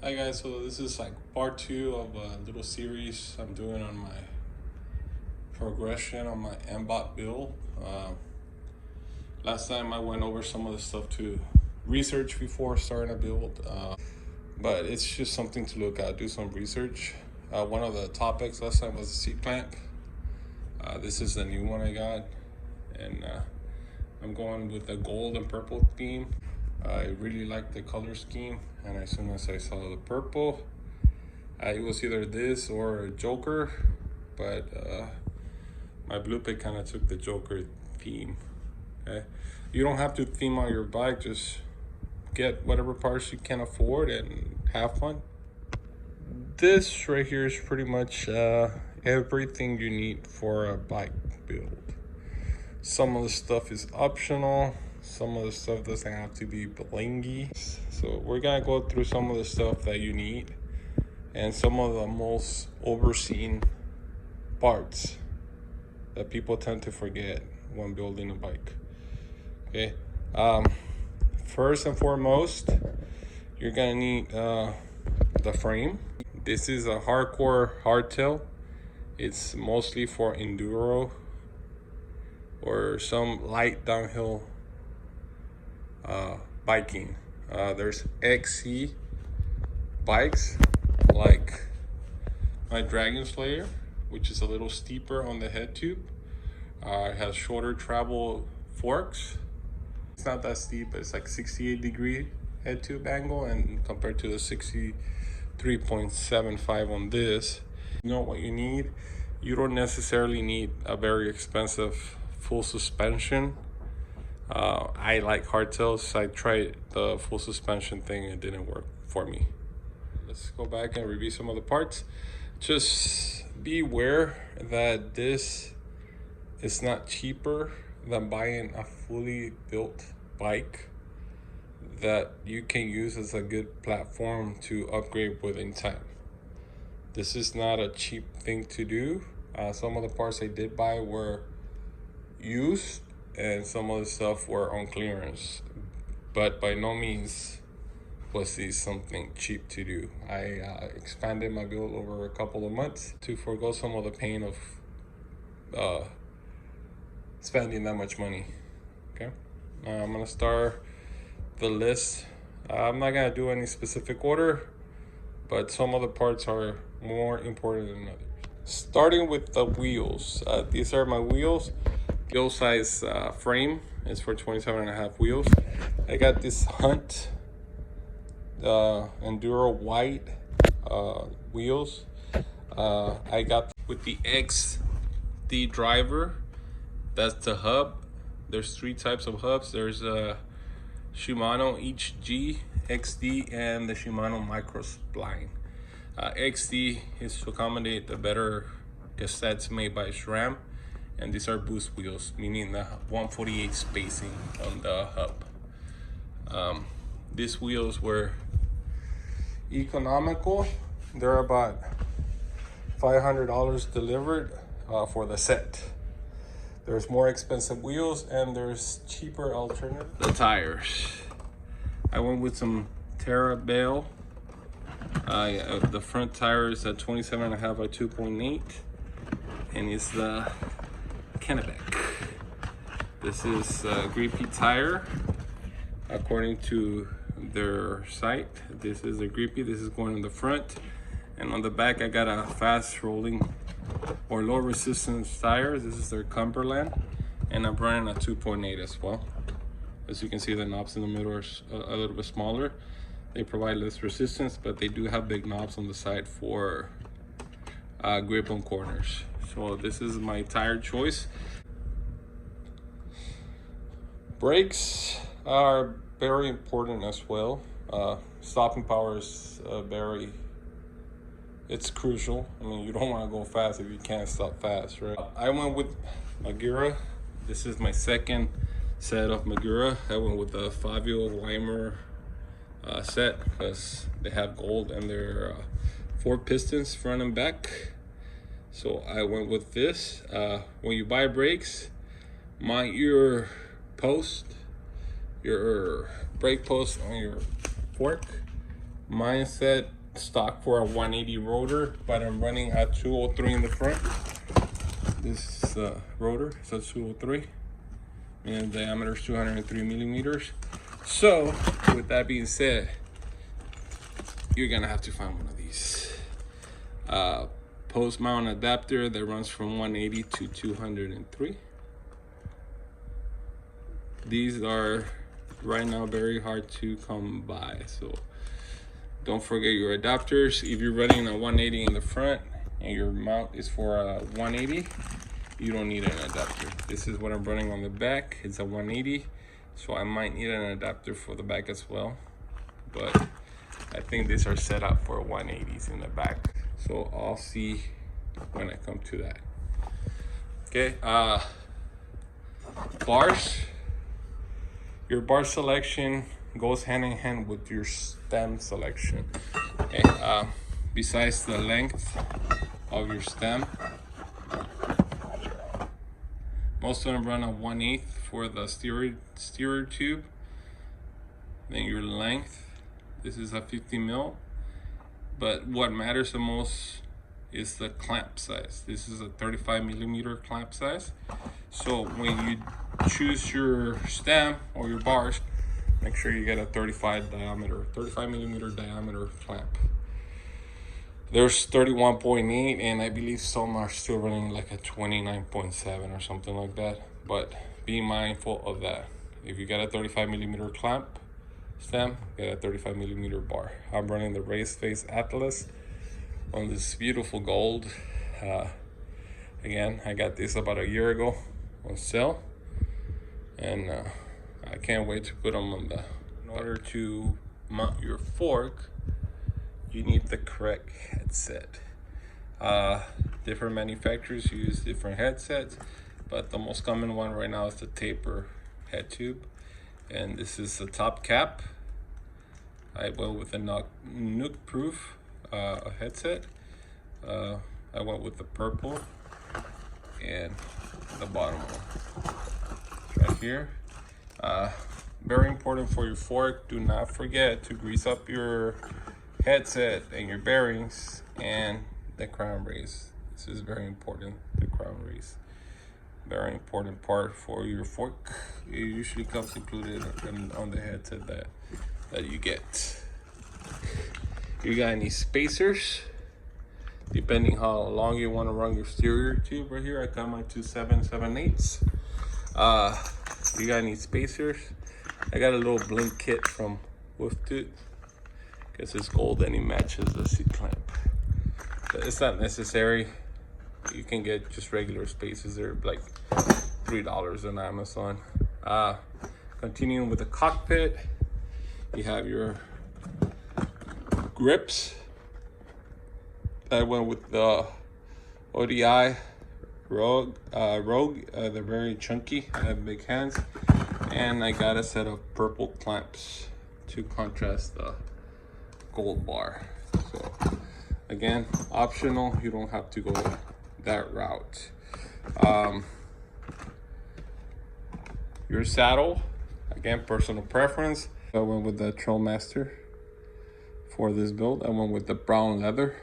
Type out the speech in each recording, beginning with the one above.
Hi guys, so this is like part 2 of a little series I'm doing on my progression on my MBOT build. Last time I went over some of the stuff to research before starting a build, but it's just something to look at, do some research. One of the topics last time was the seat clamp. This is the new one I got, and I'm going with the gold and purple theme. I really like the color scheme, and as soon as I saw the purple, it was either this or a Joker, but my blue pick kind of took the Joker theme. Okay, you don't have to theme out your bike, just get whatever parts you can afford and have fun. This right here is pretty much everything you need for a bike build. Some of the stuff is optional, some of the stuff doesn't have to be blingy. So we're gonna go through some of the stuff that you need and some of the most overseen parts that people tend to forget when building a bike. Okay, first and foremost, you're gonna need the frame. This is a hardcore hardtail. It's mostly for enduro or some light downhill biking. There's XC bikes like my Dragon Slayer, which is a little steeper on the head tube. It has shorter travel forks. It's not that steep, but it's like 68-degree head tube angle, and compared to the 63.75 on this. You know what you need? You don't necessarily need a very expensive full suspension. I like hardtails. I tried the full suspension thing, it didn't work for me. Let's go back and review some of the parts. Just be aware that this is not cheaper than buying a fully built bike that you can use as a good platform to upgrade within time. This is not a cheap thing to do. Some of the parts I did buy were used, and some of the stuff were on clearance, but by no means was this something cheap to do. I expanded my build over a couple of months to forego some of the pain of spending that much money. Okay, I'm gonna start the list. I'm not gonna do any specific order, but some of the parts are more important than others. Starting with the wheels. These are my wheels. Gill size frame is for 27.5 wheels. I got this Hunt Enduro white wheels. I got with the XD driver. That's the hub. There's 3 types of hubs. There's a Shimano HG, XD, and the Shimano Micro Spline. XD is to accommodate the better cassettes made by SRAM. And these are boost wheels, meaning the 148 spacing on the hub. These wheels were economical. They're about $500 delivered for the set. There's more expensive wheels and there's cheaper alternatives. The tires. I went with some Terra Bale. The front tire is at 27.5 by 2.8, and it's the Kennebec. This is a Grippy tire. According to their site, this is a Grippy. This is going in the front, and on the back I got a fast rolling or low resistance tire. This is their Cumberland, and I'm running a 2.8 as well. As you can see, the knobs in the middle are a little bit smaller. They provide less resistance, but they do have big knobs on the side for grip on corners. So this is my tire choice. Brakes are very important as well. Stopping power is it's crucial. I mean, you don't want to go fast if you can't stop fast, right? I went with Magura. This is my second set of Magura. I went with the Fabio Weimer set because they have gold and they're 4 pistons front and back. So I went with this. When you buy brakes, mount your brake post on your fork Mine set stock for a 180 rotor, but I'm running a 203 in the front. This rotor, so 203, and the diameter is 203 millimeters. So with that being said, you're gonna have to find one of these. Post mount adapter that runs from 180 to 203. These are right now very hard to come by, so don't forget your adapters. If you're running a 180 in the front and your mount is for a 180, you don't need an adapter. This is what I'm running on the back. It's a 180, so I might need an adapter for the back as well, but I think these are set up for 180s in the back, so I'll see when I come to that. Okay, bars. Your bar selection goes hand in hand with your stem selection. Okay, besides the length of your stem, most of them run a 1/8 for the steerer tube. Then your length, this is a 50 mil, but what matters the most is the clamp size. This is a 35 millimeter clamp size. So when you choose your stem or your bars, make sure you get a 35 millimeter diameter clamp. There's 31.8, and I believe some are still running like a 29.7 or something like that, but be mindful of that. If you got a 35 millimeter clamp stem, get a 35 millimeter bar. I'm running the Race Face Atlas on this beautiful gold. Again, I got this about a year ago on sale, and I can't wait to put them on the. In order to mount your fork, you need the correct headset. Different manufacturers use different headsets, but the most common one right now is the taper head tube, and this is the top cap. I went with a nuke proof headset. I went with the purple, and the bottom one right here. Very important for your fork. Do not forget to grease up your headset and your bearings and the crown race. This is very important. The crown race, very important part for your fork. It usually comes included on the headset that you get. You got any spacers? Depending how long you want to run your steerer tube. Right here I got my 2 7/7/8. You got any spacers? I got a little blink kit from Wolftooth, because it's gold and it matches the seat clamp, but it's not necessary. You can get just regular spacers. They're like $3 on Amazon. Continuing with the cockpit, you have your grips. I went with the ODI Rogue. They're very chunky. I have big hands, and I got a set of purple clamps to contrast the gold bar. So again, optional. You don't have to go that route. Your saddle, again, personal preference. I went with the Trailmaster for this build. I went with the brown leather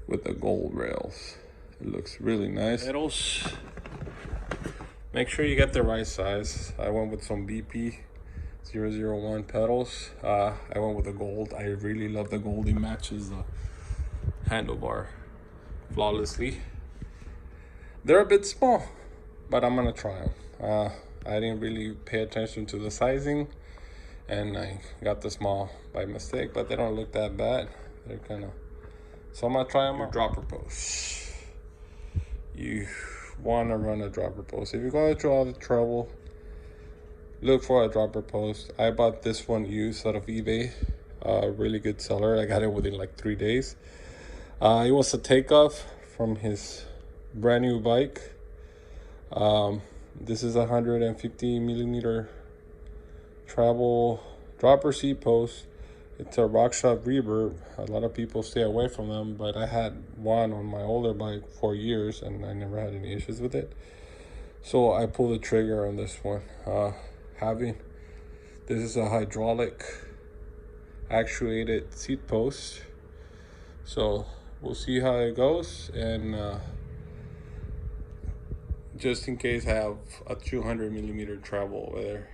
with the gold rails. It looks really nice. Pedals, make sure you get the right size. I went with some BP 001 pedals. I went with the gold. I really love the gold. It matches the handlebar flawlessly. They're a bit small, but I'm gonna try them. I didn't really pay attention to the sizing, and I got the small by mistake, but they don't look that bad. They're kind of, so I'm gonna try them out. Dropper post. You want to run a dropper post. If you're going through all the trouble, look for a dropper post. I bought this one used out of eBay. Really good seller. I got it within like 3 days. It was a takeoff from his brand new bike. This is 150 millimeter travel dropper seat post. It's a RockShop reverb. A lot of people stay away from them, but I had one on my older bike for years and I never had any issues with it. So I pulled the trigger on this one. This is a hydraulic actuated seat post. So we'll see how it goes, and just in case I have a 200 millimeter travel over there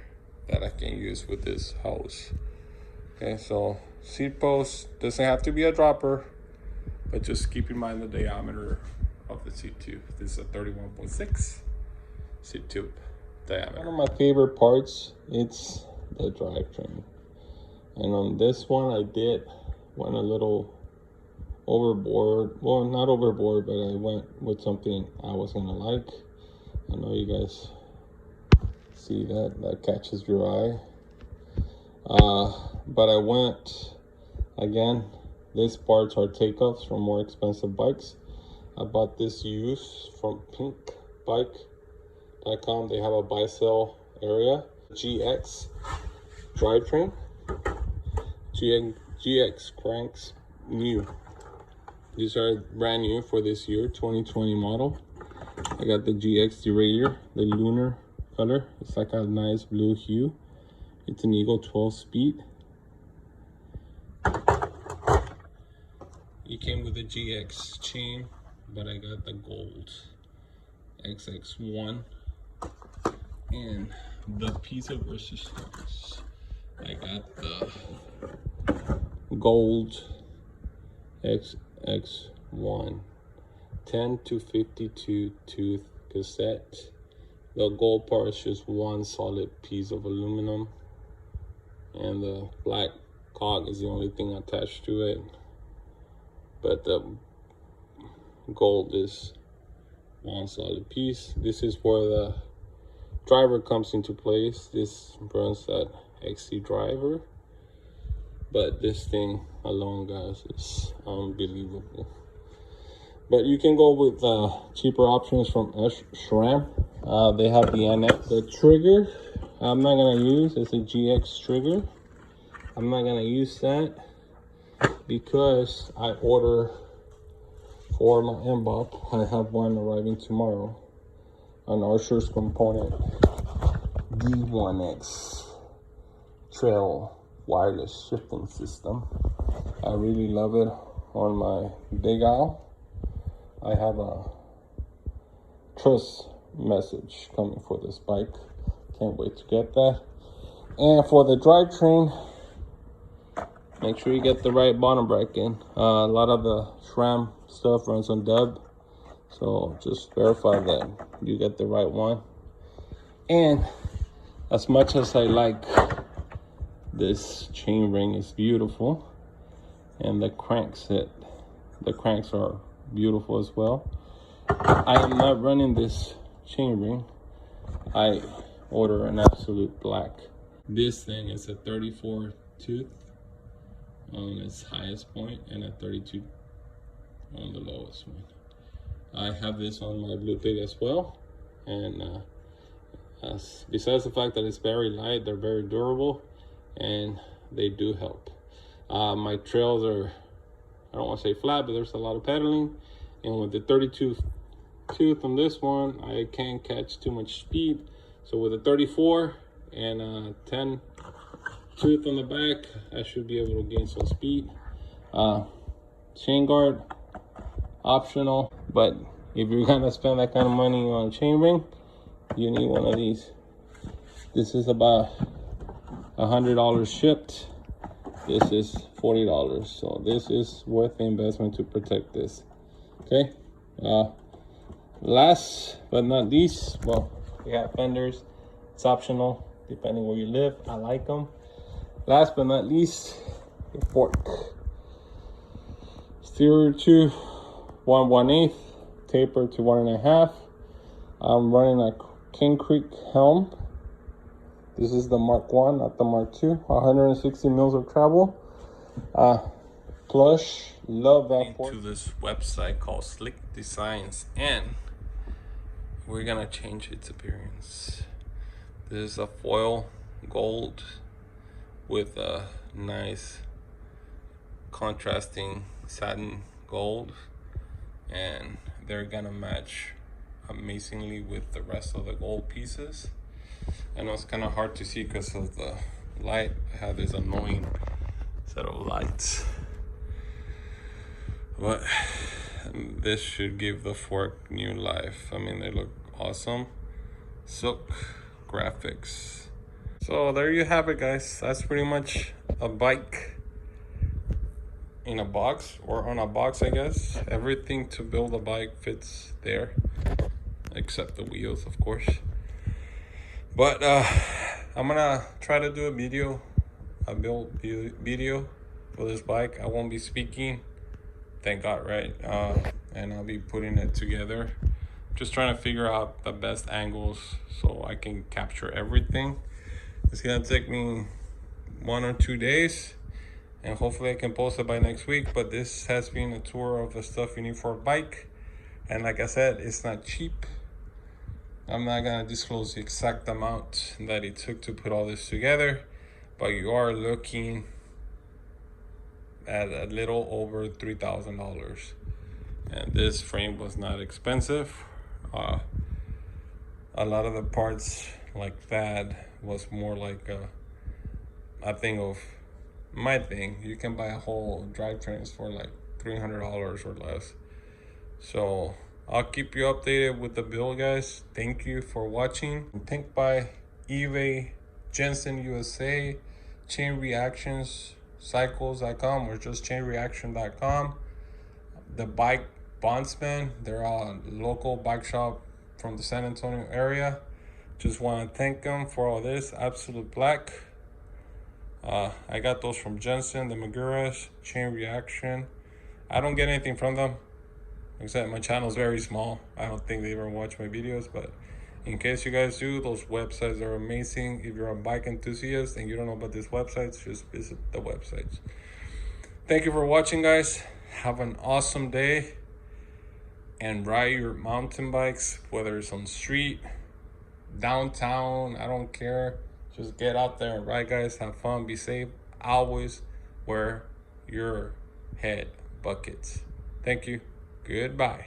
that I can use with this hose. Okay, so seat post doesn't have to be a dropper, but just keep in mind the diameter of the seat tube. This is a 31.6 seat tube diameter. One of my favorite parts, it's the drivetrain. And on this one, I went a little overboard. Well, not overboard, but I went with something I was gonna like. I know you guys see that catches your eye. But I went, again, these parts are takeoffs from more expensive bikes. I bought this used from pinkbike.com. They have a buy sell area. GX drivetrain, GX cranks, new. These are brand new for this year, 2020 model. I got the GX derailleur, the lunar color. It's like a nice blue hue. It's an Eagle 12 speed. It came with a GX chain, but I got the gold XX1 and the piece of resistance. I got the gold XX1 10 to 52 tooth cassette. The gold part is just one solid piece of aluminum, and the black cog is the only thing attached to it. But the gold is one solid piece. This is where the driver comes into place. This runs that XC driver, but this thing alone, guys, is unbelievable. But you can go with cheaper options from SRAM. They have the NX. The trigger, I'm not gonna use. It's a GX trigger. I'm not gonna use that because I order for my MBOP. I have one arriving tomorrow, an Archer's component D1X trail wireless shifting system. I really love it on my Big Owl. I have a trust message coming for this bike. Can't wait to get that. And for the drivetrain, make sure you get the right bottom bracket. A lot of the SRAM stuff runs on dub, so just verify that you get the right one. And as much as I like this chain ring, is beautiful, and the cranks are beautiful as well. I am not running this chain ring. I order an absolute black. This thing is a 34 tooth on its highest point and a 32 on the lowest one. I have this on my Blue Pig as well, and besides the fact that it's very light, they're very durable, and they do help. My trails are, I don't want to say flat, but there's a lot of pedaling, and with the 32 tooth on this one, I can't catch too much speed. So with a 34 and 10 tooth on the back, I should be able to gain some speed. Chain guard, optional, but if you're gonna spend that kind of money on a chain ring, you need one of these. This is about $100 shipped. This is $40, so this is worth the investment to protect this. Okay, last but not least, well, we have fenders. It's optional depending where you live. I like them. Last but not least, a fork. Steer to 1/1/8, taper to 1.5. I'm running a King Creek helm. This is the Mark 1, not the Mark 2. 160 mils of travel. Plush, love that fork. To this website called Slick Designs, and we're gonna change its appearance. This is a foil gold with a nice contrasting satin gold, and they're gonna match amazingly with the rest of the gold pieces. I know it's kind of hard to see because of the light. I have this annoying set of lights. But this should give the fork new life. I mean, they look awesome. Silk graphics. So there you have it, guys. That's pretty much a bike in a box, or on a box, I guess. Everything to build a bike fits there, except the wheels, of course. But I'm gonna try to do a build video for this bike. I won't be speaking, thank God, right? And I'll be putting it together. Just trying to figure out the best angles so I can capture everything. It's gonna take me 1 or 2 days, and hopefully I can post it by next week. But this has been a tour of the stuff you need for a bike. And like I said, it's not cheap. I'm not gonna disclose the exact amount that it took to put all this together, but you are looking at a little over $3,000. And this frame was not expensive. A lot of the parts like that was more like a thing of my thing. You can buy a whole drivetrains for like $300 or less. So I'll keep you updated with the build, guys. Thank you for watching. Think by eBay, Jensen USA, Chain Reactions, Cycles.com, or just chainreaction.com. The Bike Bondsman, they're a local bike shop from the San Antonio area. Just want to thank them for all this. Absolute Black. I got those from Jensen, the Maguras, Chain Reaction. I don't get anything from them, except my channel is very small. I don't think they ever watch my videos, but in case you guys do, those websites are amazing. If you're a bike enthusiast and you don't know about these websites, just visit the websites. Thank you for watching, guys. Have an awesome day, and ride your mountain bikes, whether it's on street, downtown, I don't care. Just get out there and ride, guys. Have fun, be safe. Always wear your head buckets. Thank you. Goodbye.